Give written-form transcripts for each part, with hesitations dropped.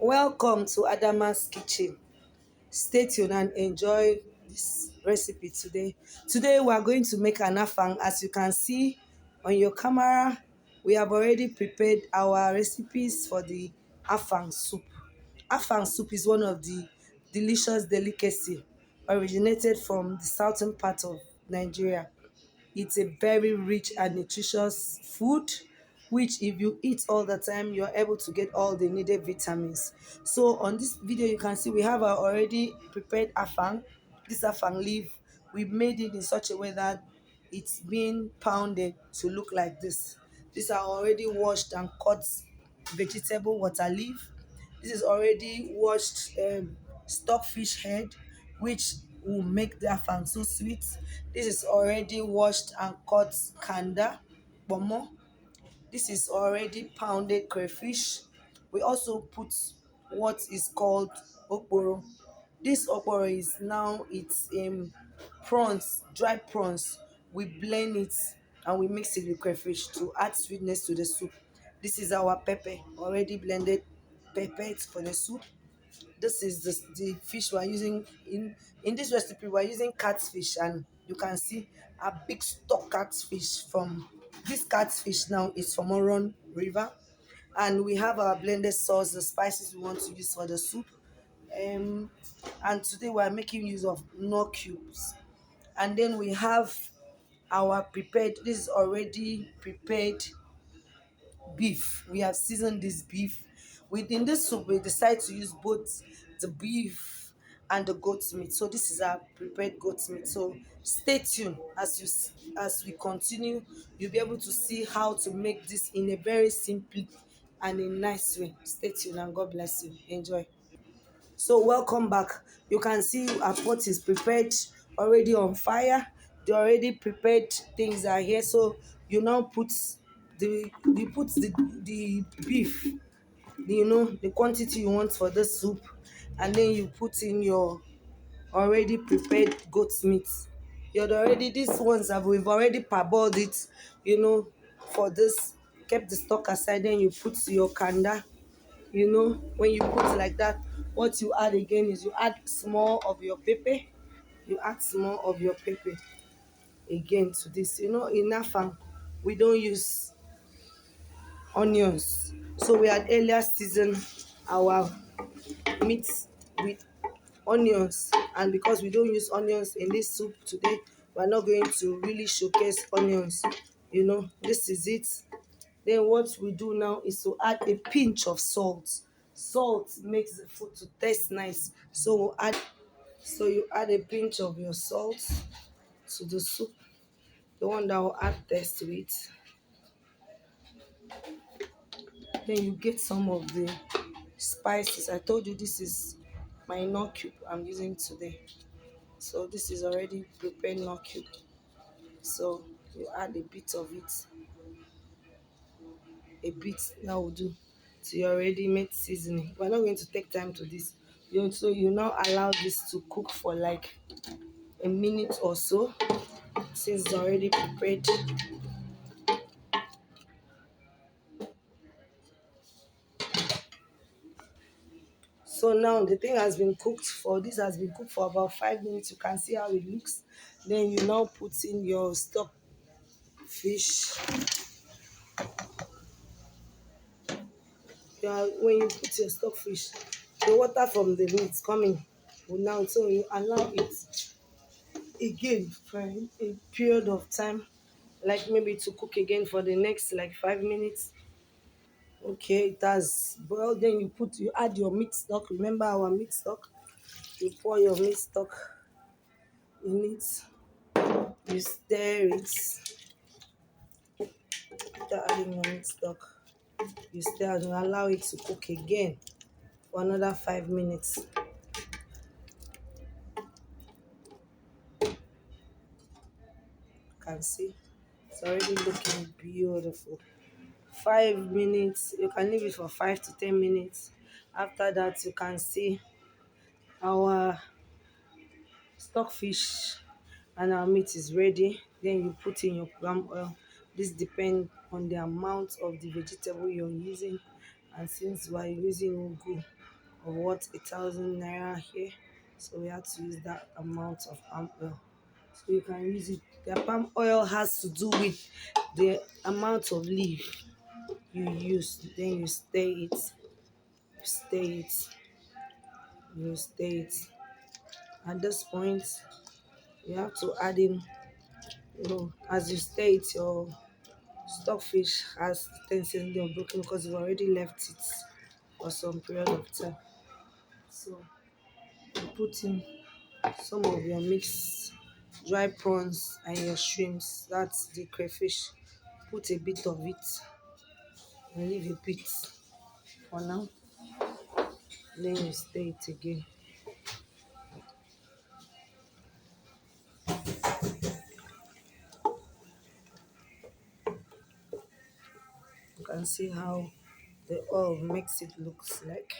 Welcome to Adama's Kitchen. Stay tuned and enjoy this recipe today. Today we are going to make an afang. As you can see on your camera, we have already prepared our recipes for the afang soup. Afang soup is one of the delicious delicacy originated from the southern part of Nigeria. It's a very rich and nutritious food, which if you eat all the time, you're able to get all the needed vitamins. So on this video, you can see we have our already prepared afang. This afang leaf, we made it in such a way that it's being pounded to look like this. These are already washed and cut vegetable water leaf. This is already washed stockfish head, which will make the afang so sweet. This is already washed and cut kanda, bomo. This is already pounded crayfish. We also put what is called okporo. This okporo is now it's prawns, dried prawns. We blend it and we mix it with crayfish to add sweetness to the soup. This is our pepper, already blended pepper for the soup. This is the fish we're using in this recipe. We're using catfish, and you can see a big stock catfish. From this catfish now is from Oron River, and we have our blended sauce, the spices we want to use for the soup. And today we're making use of nut cubes, and then we have our prepared, this is already prepared beef. We have seasoned this beef. Within this soup, we decide to use both the beef and the goat's meat. So this is our prepared goat's meat. So stay tuned as we continue. You'll be able to see how to make this in a very simple and a nice way. Stay tuned and God bless you. Enjoy. So welcome back. You can see our pot is prepared, already on fire. The already prepared things are here. So you now put the beef, the quantity you want for the soup, and then you put in your already prepared goat's meat. You're already these ones have we've already parboiled it, for this. Kept the stock aside, then you put your kanda. When you put like that, what you add again is you add small of your pepper. You add small of your pepper again to this. In afang, we don't use onions, so we had earlier seasoned our meat with onions, and because we don't use onions in this soup today, we're not going to really showcase onions. This is it. Then what we do now is to add a pinch of salt. Salt makes the food to taste nice. So you add a pinch of your salt to the soup, the one that will add taste to it. Then you get some of the spices. I told you this is my nut cube I'm using today. So this is already prepared nut cube. So you add a bit of it. A bit that will do to your already made seasoning. We're not going to take time to this. So you now allow this to cook for like a minute or so, since it's already prepared. So now the thing has been cooked for this has been cooked for about 5 minutes. You can see how it looks. Then you now put in your stock fish. When you put your stock fish, the water from the meat coming will now, so you allow it again for a period of time, like maybe to cook again for the next like 5 minutes. Okay, it has boiled. Then you add your meat stock. Remember our meat stock. You pour your meat stock in it. You stir it. After adding your meat stock, you stir and you allow it to cook again for another 5 minutes. You can see it's already looking beautiful. 5 minutes. You can leave it for 5 to 10 minutes. After that, you can see our stockfish and our meat is ready. Then you put in your palm oil. This depends on the amount of the vegetable you're using, and since we're using ugu, of what 1,000 naira here, so we had to use that amount of palm oil. So you can use it. The palm oil has to do with the amount of leaf you use. Then you stir it, stir it, you stir it. At this point, you have to add in, as you stir it, your stockfish has tendency of broken because you've already left it for some period of time. So you put in some of your mixed dry prawns and your shrimps, that's the crayfish. Put a bit of it and leave a bit for now. Then you stir it again. You can see how the oil makes it looks like.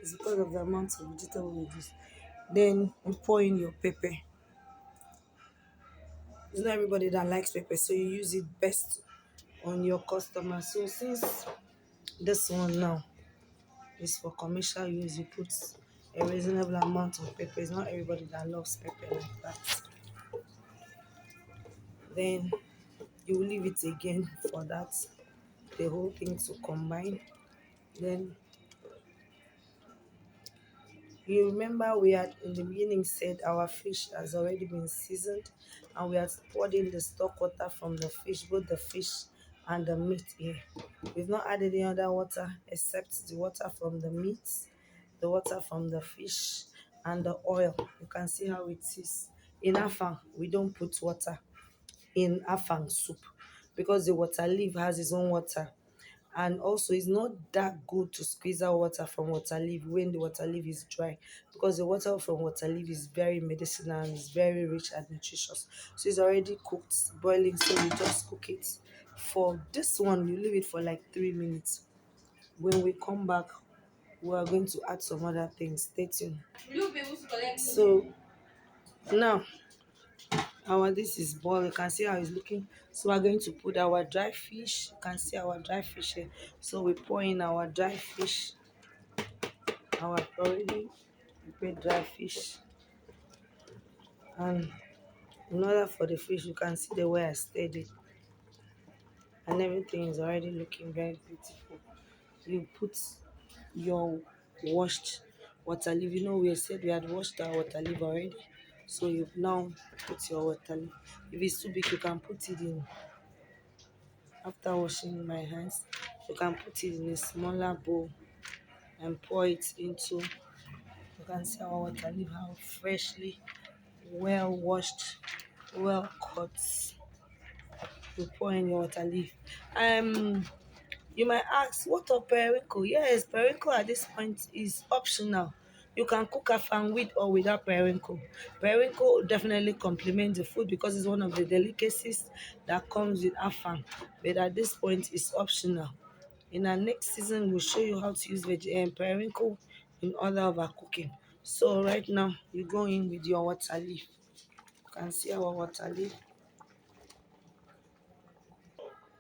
It's because of the amount of vegetable we use. Then you pour in your pepper. It's not everybody that likes pepper, so you use it best on your customer. So since this one now is for commercial use, you put a reasonable amount of pepper. It's not everybody that loves pepper like that. Then you will leave it again for that, the whole thing to combine. Then you remember we had in the beginning said our fish has already been seasoned, and we had poured in the stock water from the fish, both the fish and the meat here. We've not added any other water except the water from the meat, the water from the fish, and the oil. You can see how it is. In Afang, we don't put water in Afang soup because the water leaf has its own water, and also it's not that good to squeeze out water from water leaf when the water leaf is dry, because the water from water leaf is very medicinal and is very rich and nutritious. So it's already cooked, boiling, so we just cook it. For this one, you leave it for like 3 minutes. When we come back, we are going to add some other things. Stay tuned. So now our this is boiled. You can see how it's looking. So we're going to put our dry fish. You can see our dry fish here. So we pour in our dry fish, our already prepared dry fish. And in order for the fish, you can see the way I stirred it, and everything is already looking very beautiful. You put your washed water leaf. We said we had washed our water leaf already, so you now put your water leaf. If it's too big, you can put it in. After washing my hands, you can put it in a smaller bowl and pour it into. You can see our water leaf, how freshly well washed, well cut. You pour in your water leaf. You might ask, what of periwinkle? Yes, periwinkle at this point is optional. You can cook afang with or without periwinkle. Periwinkle definitely complements the food because it's one of the delicacies that comes with afang. But at this point, it's optional. In our next season, we'll show you how to use periwinkle in other of our cooking. So right now, you go in with your water leaf. You can see our water leaf.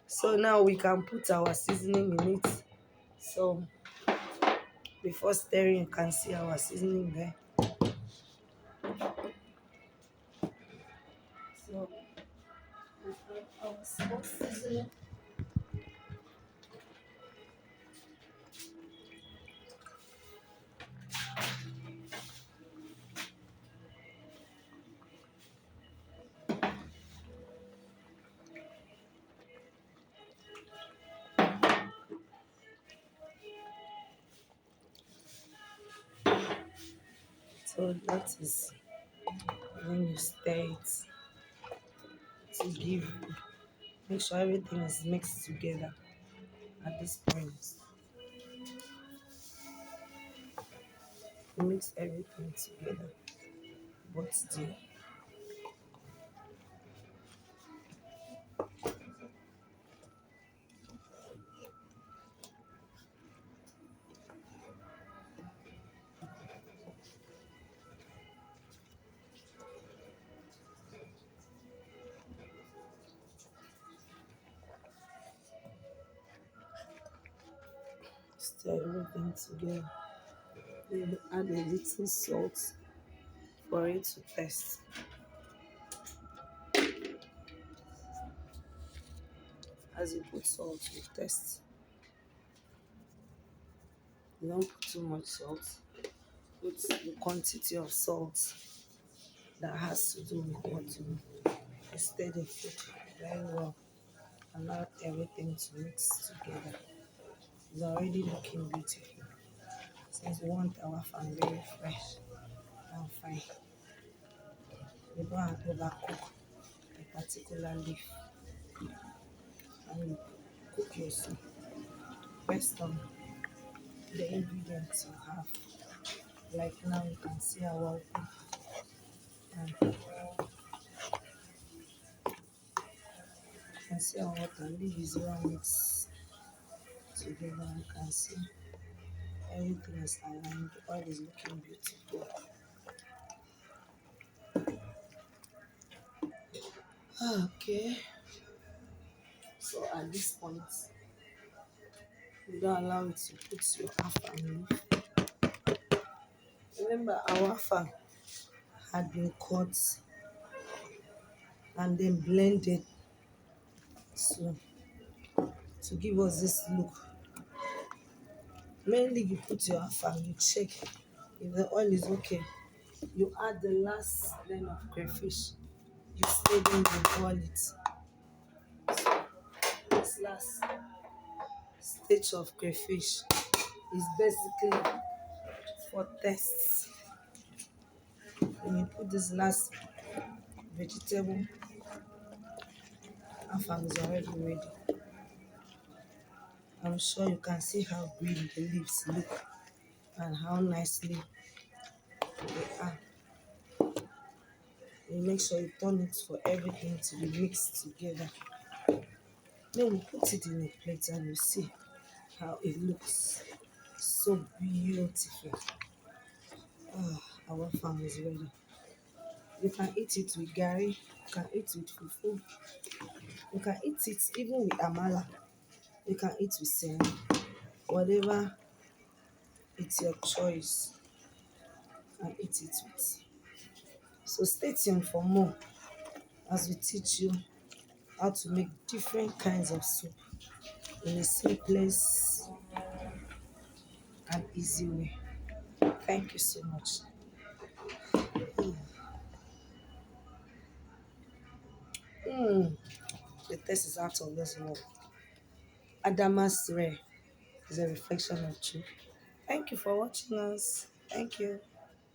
So now we can put our seasoning in it. So before stirring, you can see our seasoning there. So we have our small seasoning. So that is when you stir it to make sure everything is mixed together at this point. You mix everything together, but still stir everything together. You add a little salt for it to taste. As you put salt, you taste. You don't put too much salt. Put the quantity of salt that has to do with what you stir the food very well. Allow everything to mix together. It's already looking beautiful. Since we want our farm very fresh and fine, we don't overcook a particular leaf. And you cook your soup based on the ingredients you have. Like now you can see our beef and you can see our water leaf is well mixed together. You can see everything is aligned. The oil is looking beautiful. Okay, so at this point, you don't allow it to put your afang leaf. Remember, our afang had been cut and then blended to, to give us this look. Mainly, you put your afang, you check if the oil is okay. You add the last line of crayfish. You stay there, you boil it. This last stage of crayfish is basically for tests. When you put this last vegetable, afang is already ready. I'm sure you can see how green the leaves look and how nicely they are. You make sure you turn it for everything to be mixed together. Then we put it in a plate and you see how it looks so beautiful. Ah, our farm is ready. You can eat it with gari, you can eat with fufu, you can eat it even with amala, you can eat with semo, whatever it's your choice, you can eat it with. So stay tuned for more as we teach you how to make different kinds of soup in a simplest and easy way. Thank you so much. Mm, the taste is out of this world. Adamas Ray is a reflection of truth. Thank you for watching us. Thank you.